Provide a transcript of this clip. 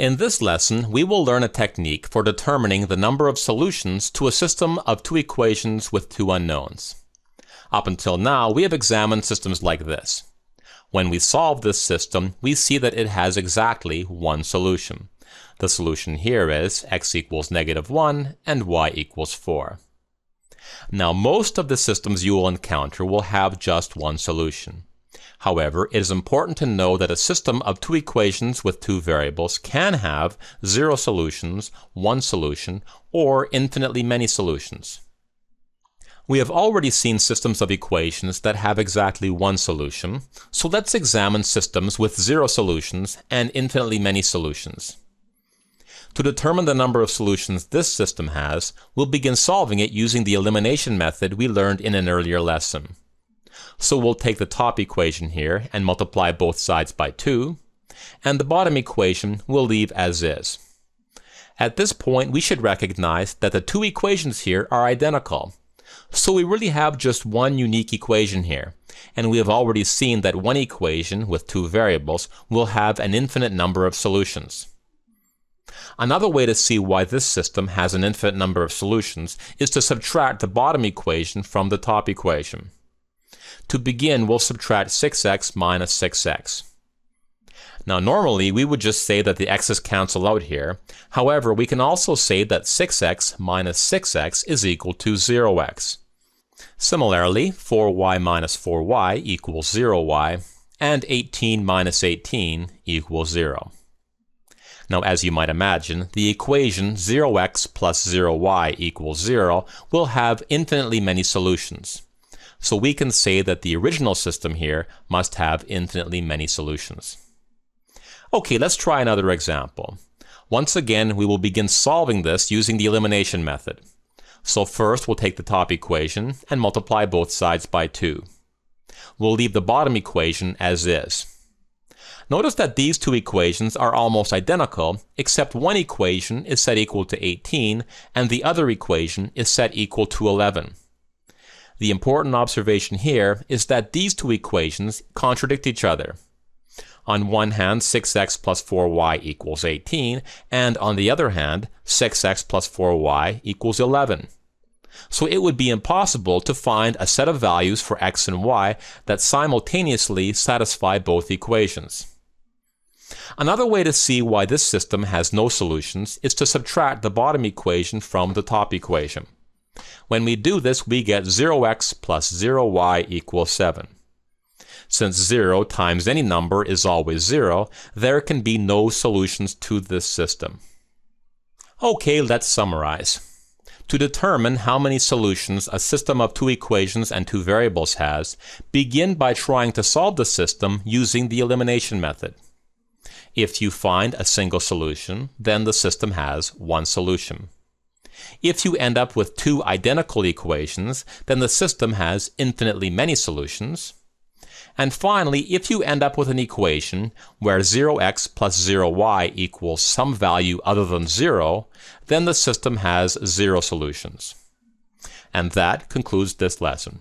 In this lesson, we will learn a technique for determining the number of solutions to a system of two equations with two unknowns. Up until now, we have examined systems like this. When we solve this system, we see that it has exactly one solution. The solution here is x equals -1 and y equals 4. Now, most of the systems you will encounter will have just one solution. However, it is important to know that a system of two equations with two variables can have 0 solutions, 1 solution, or infinitely many solutions. We have already seen systems of equations that have exactly one solution, so let's examine systems with 0 solutions and infinitely many solutions. To determine the number of solutions this system has, we'll begin solving it using the elimination method we learned in an earlier lesson. So we'll take the top equation here and multiply both sides by 2, and the bottom equation we'll leave as is. At this point, we should recognize that the two equations here are identical. So we really have just one unique equation here, and we have already seen that one equation with two variables will have an infinite number of solutions. Another way to see why this system has an infinite number of solutions is to subtract the bottom equation from the top equation. To begin, we'll subtract 6x minus 6x. Now normally we would just say that the x's cancel out here. However, we can also say that 6x minus 6x is equal to 0x. Similarly, 4y minus 4y equals 0y, and 18 minus 18 equals 0. Now, as you might imagine, the equation 0x plus 0y equals 0 will have infinitely many solutions. So we can say that the original system here must have infinitely many solutions. Okay, let's try another example. Once again, we will begin solving this using the elimination method. So first, we'll take the top equation and multiply both sides by 2. We'll leave the bottom equation as is. Notice that these two equations are almost identical, except one equation is set equal to 18 and the other equation is set equal to 11. The important observation here is that these two equations contradict each other. On one hand, 6x plus 4y equals 18, and on the other hand, 6x plus 4y equals 11. So it would be impossible to find a set of values for x and y that simultaneously satisfy both equations. Another way to see why this system has no solutions is to subtract the bottom equation from the top equation. When we do this, we get 0x plus 0y equals 7. Since 0 times any number is always 0, there can be no solutions to this system. Okay, let's summarize. To determine how many solutions a system of two equations and two variables has, begin by trying to solve the system using the elimination method. If you find a single solution, then the system has one solution. If you end up with two identical equations, then the system has infinitely many solutions. And finally, if you end up with an equation where 0x plus 0y equals some value other than 0, then the system has 0 solutions. And that concludes this lesson.